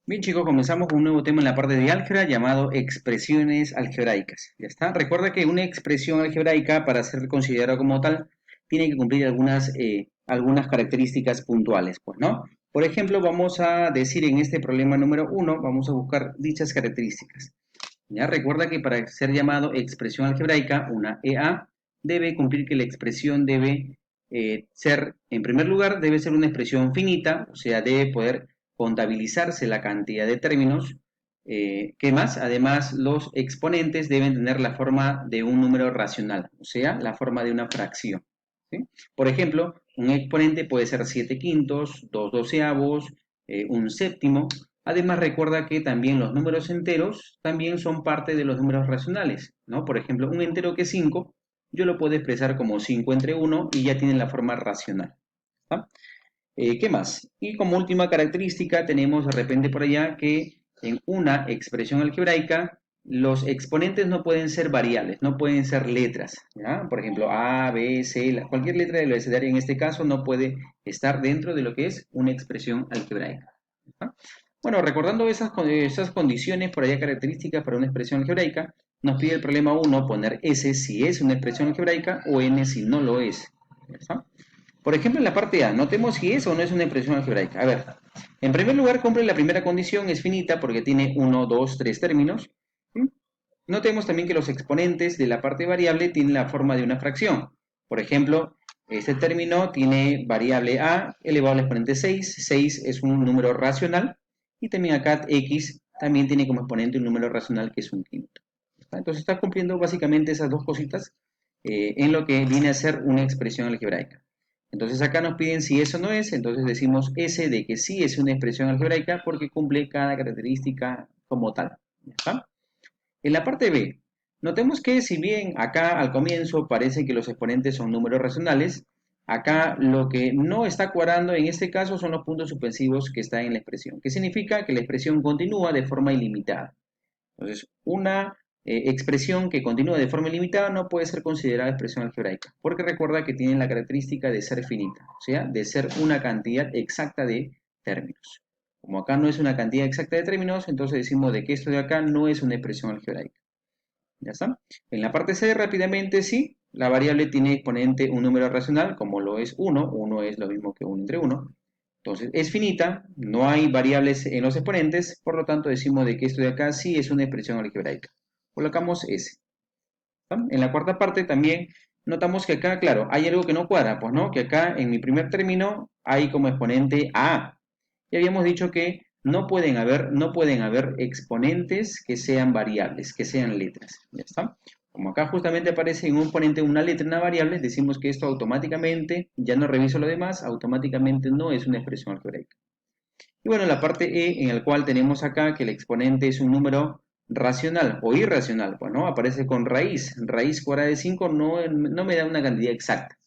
Bien chicos, comenzamos con un nuevo tema en la parte de álgebra llamado expresiones algebraicas. ¿Ya está? Recuerda que una expresión algebraica, para ser considerada como tal, tiene que cumplir algunas características puntuales, pues, ¿no? Por ejemplo, vamos a decir en este problema número uno, vamos a buscar dichas características. Ya recuerda que para ser llamado expresión algebraica, una EA debe cumplir que la expresión debe ser, en primer lugar, debe ser una expresión finita, o sea, debe poder contabilizarse la cantidad de términos. ¿Qué más? Además, los exponentes deben tener la forma de un número racional, o sea, la forma de una fracción. ¿Sí? Por ejemplo, un exponente puede ser 7 quintos, 2 doceavos, un séptimo. Además, recuerda que también los números enteros también son parte de los números racionales, ¿no? Por ejemplo, un entero que es 5, yo lo puedo expresar como 5 entre 1 y ya tiene la forma racional. ¿Está? ¿Qué más? Y como última característica tenemos de repente por allá que en una expresión algebraica los exponentes no pueden ser variables, no pueden ser letras, ¿ya? Por ejemplo, A, B, C, cualquier letra del abecedario en este caso no puede estar dentro de lo que es una expresión algebraica. ¿Está? Bueno, recordando esas condiciones por allá características para una expresión algebraica, nos pide el problema uno poner S si es una expresión algebraica o N si no lo es. ¿Está? Por ejemplo, en la parte A, notemos si es o no es una expresión algebraica. A ver, en primer lugar, cumple la primera condición, es finita porque tiene uno, 2, 3 términos. ¿Sí? Notemos también que los exponentes de la parte variable tienen la forma de una fracción. Por ejemplo, este término tiene variable a elevado al exponente 6. 6 es un número racional. Y también acá x también tiene como exponente un número racional que es un quinto. Entonces está cumpliendo básicamente esas dos cositas en lo que viene a ser una expresión algebraica. Entonces acá nos piden si eso no es, entonces decimos S de que sí es una expresión algebraica porque cumple cada característica como tal. ¿Ya está? En la parte B, notemos que si bien acá al comienzo parece que los exponentes son números racionales, acá lo que no está cuadrando en este caso son los puntos suspensivos que están en la expresión, que significa que la expresión continúa de forma ilimitada. Entonces, una expresión que continúa de forma ilimitada no puede ser considerada expresión algebraica, porque recuerda que tiene la característica de ser finita, o sea, de ser una cantidad exacta de términos. Como acá no es una cantidad exacta de términos, entonces decimos de que esto de acá no es una expresión algebraica. ¿Ya está? En la parte C, rápidamente, sí, la variable tiene exponente un número racional, como lo es 1, 1 es lo mismo que 1 entre 1. Entonces, es finita, no hay variables en los exponentes, por lo tanto decimos de que esto de acá sí es una expresión algebraica. Colocamos S. ¿Está? En la cuarta parte también notamos que acá, claro, hay algo que no cuadra, pues no, que acá en mi primer término hay como exponente A. Y habíamos dicho que no pueden haber exponentes que sean variables, que sean letras. ¿Ya está? Como acá justamente aparece en un exponente una letra, una variable, decimos que esto automáticamente, ya no reviso lo demás, automáticamente no es una expresión algebraica. Y bueno, la parte E, en el cual tenemos acá que el exponente es un número racional o irracional, pues, ¿no? Aparece con raíz. Raíz cuadrada de 5 no me da una cantidad exacta.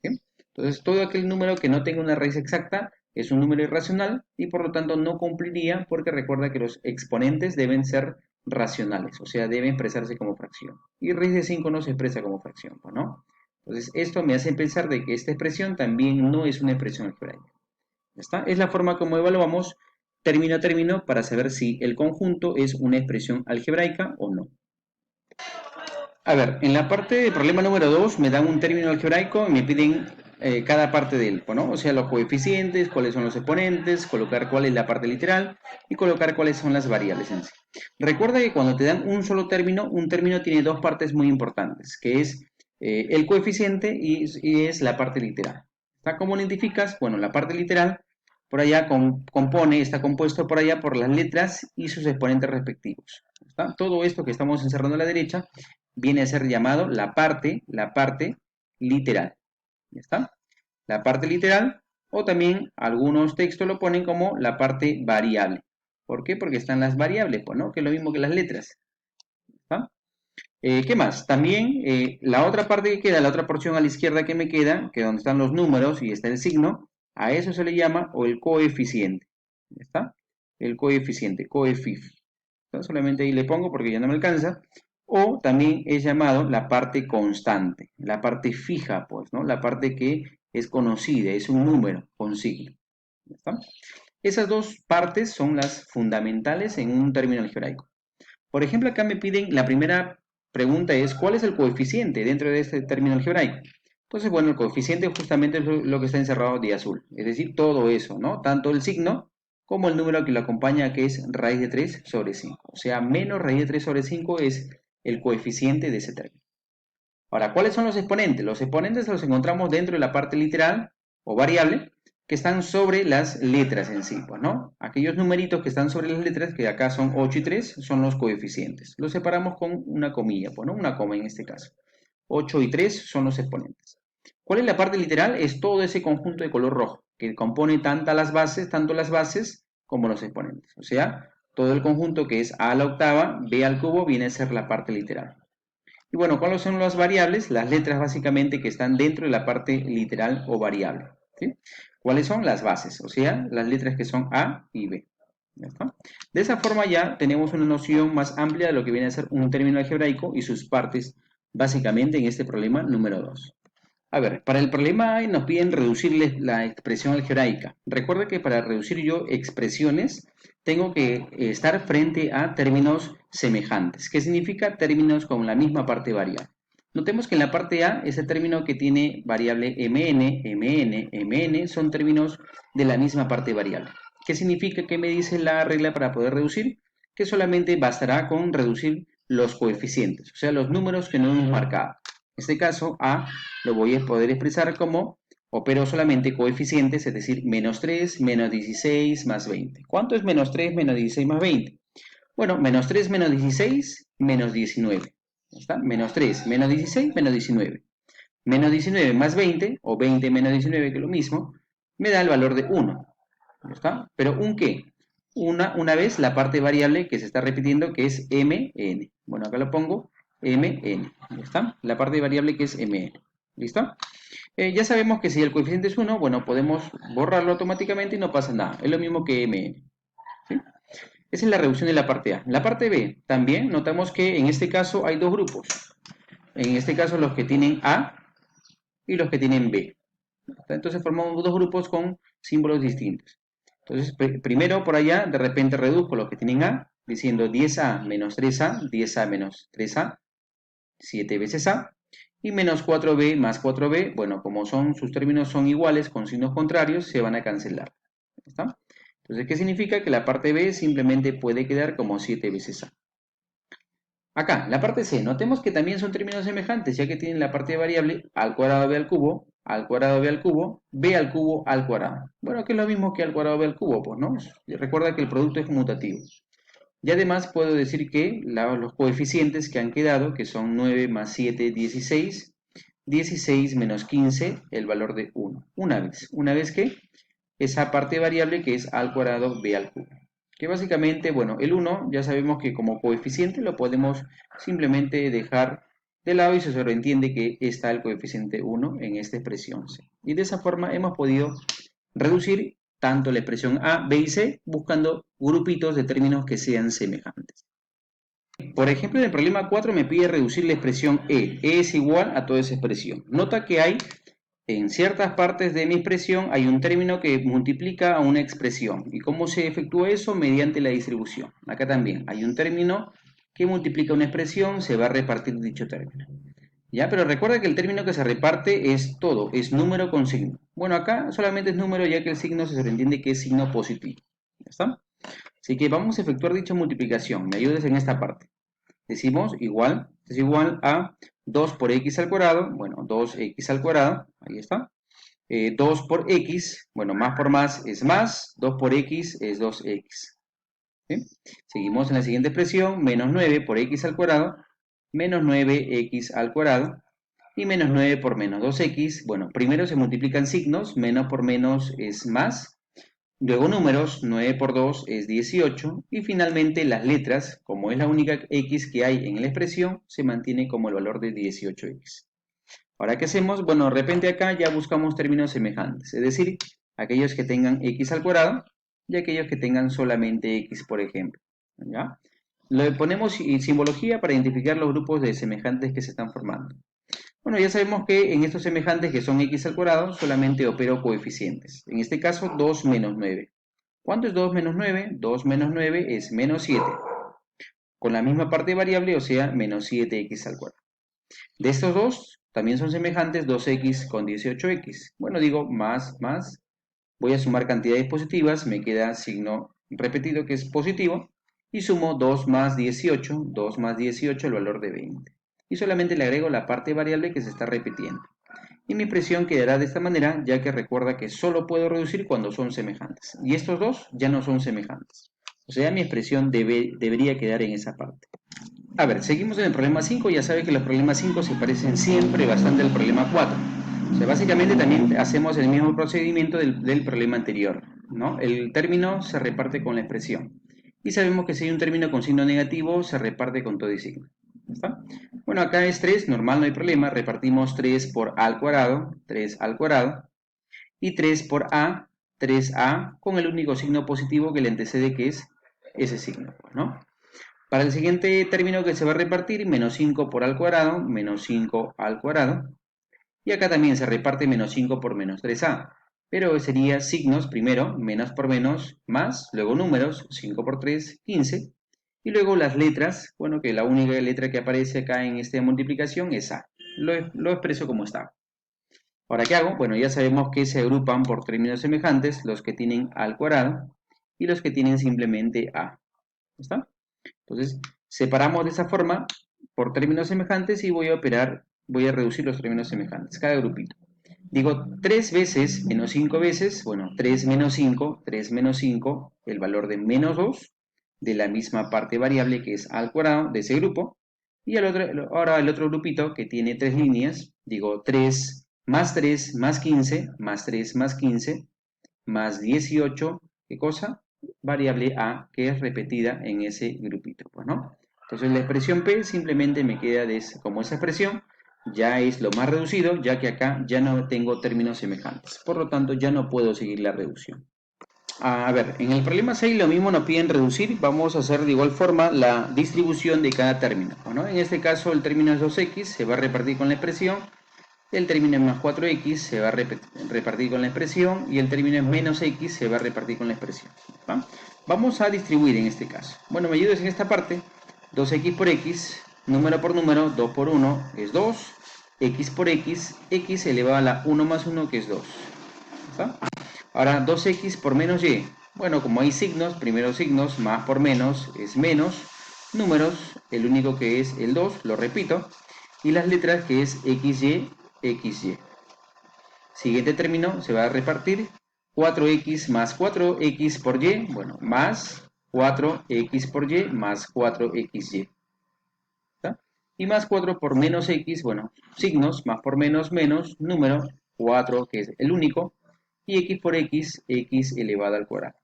¿Sí? Entonces, todo aquel número que no tenga una raíz exacta es un número irracional y por lo tanto no cumpliría porque recuerda que los exponentes deben ser racionales, o sea, deben expresarse como fracción. Y raíz de 5 no se expresa como fracción, pues, ¿no? Entonces, esto me hace pensar de que esta expresión también no es una expresión algebraica. ¿Ya está? Es la forma como evaluamos término a término para saber si el conjunto es una expresión algebraica o no. A ver, en la parte de problema número 2 me dan un término algebraico y me piden cada parte de él, ¿no? O sea, los coeficientes, cuáles son los exponentes, colocar cuál es la parte literal y colocar cuáles son las variables en sí. Recuerda que cuando te dan un término tiene dos partes muy importantes, que es el coeficiente y es la parte literal. ¿Cómo lo identificas? Bueno, la parte literal por allá está compuesto por allá por las letras y sus exponentes respectivos. ¿Está? Todo esto que estamos encerrando a la derecha viene a ser llamado la parte literal. ¿Ya está? La parte literal, o también algunos textos lo ponen como la parte variable. ¿Por qué? Porque están las variables, pues, ¿no? Que es lo mismo que las letras. ¿Está? ¿Qué más? También la otra parte que queda, la otra porción a la izquierda que me queda, que es donde están los números y está el signo, a eso se le llama o el coeficiente. ¿Ya está? El coeficiente, coefif. Entonces, solamente ahí le pongo porque ya no me alcanza. O también es llamado la parte constante, la parte fija, pues, ¿no? La parte que es conocida, es un número con signo. ¿Ya está? Esas dos partes son las fundamentales en un término algebraico. Por ejemplo, acá me piden, la primera pregunta es, ¿cuál es el coeficiente dentro de este término algebraico? Entonces, bueno, el coeficiente justamente es lo que está encerrado de azul, es decir, todo eso, ¿no? Tanto el signo como el número que lo acompaña, que es raíz de 3 sobre 5. O sea, menos raíz de 3 sobre 5 es el coeficiente de ese término. Ahora, ¿cuáles son los exponentes? Los exponentes los encontramos dentro de la parte literal o variable que están sobre las letras en sí, pues, ¿no? Aquellos numeritos que están sobre las letras, que acá son 8 y 3, son los coeficientes. Los separamos con una comilla, pues, ¿no? Una coma en este caso. 8 y 3 son los exponentes. ¿Cuál es la parte literal? Es todo ese conjunto de color rojo, que compone tanto las bases como los exponentes. O sea, todo el conjunto que es a la octava, b al cubo, viene a ser la parte literal. Y bueno, ¿cuáles son las variables? Las letras básicamente que están dentro de la parte literal o variable. ¿Sí? ¿Cuáles son las bases? O sea, las letras que son A y B. ¿Ya está? De esa forma ya tenemos una noción más amplia de lo que viene a ser un término algebraico y sus partes, básicamente en este problema número 2. A ver, para el problema A nos piden reducirle la expresión algebraica. Recuerda que para reducir yo expresiones tengo que estar frente a términos semejantes. ¿Qué significa? Términos con la misma parte variable. Notemos que en la parte A, ese término que tiene variable mn son términos de la misma parte variable. ¿Qué significa? ¿Qué me dice la regla para poder reducir? Que solamente bastará con reducir los coeficientes, o sea, los números que no hemos marcado. En este caso, A lo voy a poder expresar como opero solamente coeficientes, es decir, menos 3, menos 16, más 20. ¿Cuánto es menos 3, menos 16, más 20? Bueno, menos 3, menos 16, menos 19. ¿Está? Menos 3, menos 16, menos 19. Menos 19 más 20, o 20 menos 19, que es lo mismo, me da el valor de 1. ¿Está? Pero ¿un qué? Una vez la parte variable que se está repitiendo, que es mn. Bueno, acá lo pongo, mn. ¿Está? La parte variable que es mn. ¿Listo? Ya sabemos que si el coeficiente es 1, bueno, podemos borrarlo automáticamente y no pasa nada. Es lo mismo que mn. ¿Sí? Esa es la reducción de la parte A. La parte B, también notamos que en este caso hay dos grupos. En este caso los que tienen A y los que tienen B. Entonces formamos dos grupos con símbolos distintos. Entonces, primero por allá, de repente reduzco los que tienen A, diciendo 10A menos 3A, 10A menos 3A, 7 veces A, y menos 4B más 4B, bueno, como sus términos son iguales con signos contrarios, se van a cancelar. ¿Está? Entonces, ¿qué significa? Que la parte B simplemente puede quedar como 7 veces A. Acá, la parte C, notemos que también son términos semejantes, ya que tienen la parte variable al cuadrado b al cubo, al cuadrado b al cubo, b al cubo al cuadrado. Bueno, que es lo mismo que al cuadrado b al cubo, pues, ¿no? Recuerda que el producto es mutativo. Y además puedo decir que los coeficientes que han quedado, que son 9 más 7, 16, 16 menos 15, el valor de 1. Una vez que esa parte variable que es a al cuadrado b al cubo. Que básicamente, bueno, el 1 ya sabemos que como coeficiente lo podemos simplemente dejar de lado y se sobreentiende que está el coeficiente 1 en esta expresión C. Y de esa forma hemos podido reducir tanto la expresión A, B y C buscando grupitos de términos que sean semejantes. Por ejemplo, en el problema 4 me pide reducir la expresión E. E es igual a toda esa expresión. Nota que hay en ciertas partes de mi expresión hay un término que multiplica a una expresión. ¿Y cómo se efectúa eso? Mediante la distribución. Acá también hay un término que multiplica una expresión, se va a repartir dicho término. ¿Ya? Pero recuerda que el término que se reparte es todo, es número con signo. Bueno, acá solamente es número ya que el signo se sobreentiende que es signo positivo. ¿Ya está? Así que vamos a efectuar dicha multiplicación. Me ayudes en esta parte. Decimos igual, es igual a 2 por x al cuadrado, bueno, 2x al cuadrado, ahí está. 2 por x, bueno, más por más es más, 2 por x es 2x. ¿Sí? Seguimos en la siguiente expresión, menos 9 por x al cuadrado, menos 9x al cuadrado, y menos 9 por menos 2x, bueno, primero se multiplican signos, menos por menos es más, luego números, 9 por 2 es 18, y finalmente las letras, como es la única x que hay en la expresión, se mantiene como el valor de 18x. Ahora, ¿qué hacemos? Bueno, de repente acá ya buscamos términos semejantes, es decir, aquellos que tengan x al cuadrado y aquellos que tengan solamente x, por ejemplo. ¿Ya? Le ponemos simbología para identificar los grupos de semejantes que se están formando. Bueno, ya sabemos que en estos semejantes que son x al cuadrado, solamente opero coeficientes. En este caso, 2 menos 9. ¿Cuánto es 2 menos 9? 2 menos 9 es menos 7. Con la misma parte variable, o sea, menos 7x al cuadrado. De estos dos, también son semejantes 2x con 18x. Bueno, digo más, voy a sumar cantidades positivas, me queda signo repetido que es positivo, y sumo 2 más 18, 2 más 18, el valor de 20. Y solamente le agrego la parte variable que se está repitiendo. Y mi expresión quedará de esta manera, ya que recuerda que solo puedo reducir cuando son semejantes. Y estos dos ya no son semejantes. O sea, mi expresión debería quedar en esa parte. A ver, seguimos en el problema 5. Ya sabe que los problemas 5 se parecen siempre bastante al problema 4. O sea, básicamente también hacemos el mismo procedimiento del problema anterior, ¿no? El término se reparte con la expresión. Y sabemos que si hay un término con signo negativo, se reparte con todo y signo. ¿Está? Bueno, acá es 3, normal, no hay problema. Repartimos 3 por a al cuadrado, 3 al cuadrado. Y 3 por a, 3a, con el único signo positivo que le antecede, que es ese signo, ¿no? Para el siguiente término que se va a repartir, menos 5 por a al cuadrado, menos 5 al cuadrado. Y acá también se reparte menos 5 por menos 3a. Pero sería signos primero, menos por menos, más, luego números, 5 por 3, 15. Y luego las letras, bueno, que la única letra que aparece acá en esta multiplicación es a. Lo expreso como está. Ahora, ¿qué hago? Bueno, ya sabemos que se agrupan por términos semejantes los que tienen a al cuadrado y los que tienen simplemente a. ¿Está? Entonces, separamos de esa forma por términos semejantes y voy a reducir los términos semejantes, cada grupito. Digo, 3 veces menos 5 veces, bueno, 3 menos 5, 3 menos 5, el valor de menos 2, de la misma parte variable que es a al cuadrado de ese grupo. Y ahora el otro grupito que tiene 3 líneas, digo 3 más 15, más 3 más 15, más 18, ¿qué cosa? Variable a que es repetida en ese grupito, pues, ¿no? Entonces la expresión P simplemente me queda como esa expresión, ya es lo más reducido, ya que acá ya no tengo términos semejantes. Por lo tanto, ya no puedo seguir la reducción. A ver, en el problema 6 lo mismo nos piden reducir, vamos a hacer de igual forma la distribución de cada término, ¿no? En este caso el término es 2x, se va a repartir con la expresión, el término es más 4x se va a repartir con la expresión y el término es menos x se va a repartir con la expresión. ¿Va? Vamos a distribuir en este caso. Bueno, me ayudas en esta parte. 2x por x, número por número, 2 por 1 es 2. X por x elevado a la 1 más 1 que es 2. ¿Está? Ahora 2x por menos y. Bueno, como hay signos, primero signos, más por menos es menos. Números, el único que es el 2, lo repito. Y las letras que es xy, xy. Siguiente término se va a repartir 4x más 4x por y, bueno, más 4x por y más 4xy. ¿Está? Y más 4 por menos x, bueno, signos, más por menos, menos, número, 4 que es el único, y x por x, x elevado al cuadrado.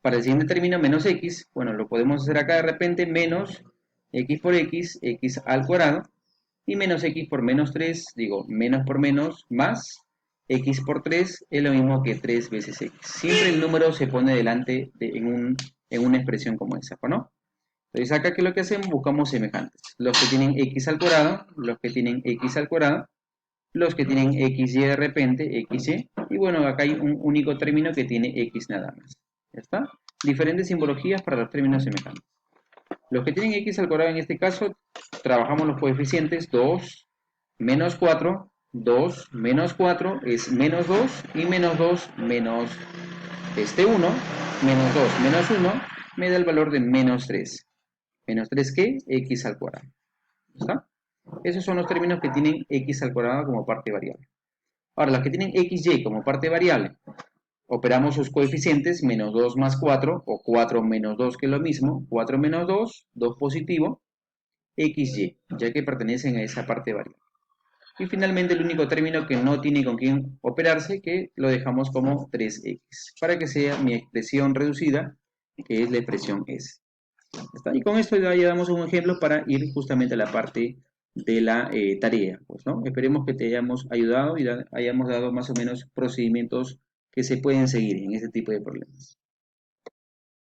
Para el siguiente término, menos x, bueno, lo podemos hacer acá de repente, menos x por x, x al cuadrado, y menos x por menos 3, digo, menos por menos, más x por 3 es lo mismo que 3 veces x. Siempre el número se pone delante en una expresión como esa, ¿no? Entonces acá, ¿qué es lo que hacemos? Buscamos semejantes. Los que tienen x al cuadrado, los que tienen x al cuadrado, los que tienen xy de repente, xy, y bueno, acá hay un único término que tiene x nada más. ¿Ya está? Diferentes simbologías para los términos semejantes. Los que tienen x al cuadrado en este caso, trabajamos los coeficientes 2, menos 4, 2, menos 4 es menos 2 y menos 2 menos 1, menos 2 menos 1 me da el valor de menos 3. ¿Menos 3 qué? X al cuadrado. ¿Está? Esos son los términos que tienen x al cuadrado como parte variable. Ahora, los que tienen xy como parte variable, operamos sus coeficientes, menos 2 más 4, o 4 menos 2, que es lo mismo, 4 menos 2, 2 positivo, xy, ya que pertenecen a esa parte variable. Y finalmente el único término que no tiene con quién operarse, que lo dejamos como 3x, para que sea mi expresión reducida, que es la expresión s. ¿Está? Y con esto ya damos un ejemplo para ir justamente a la parte de la tarea, pues, ¿no? Esperemos que te hayamos ayudado y hayamos dado más o menos procedimientos que se pueden seguir en este tipo de problemas.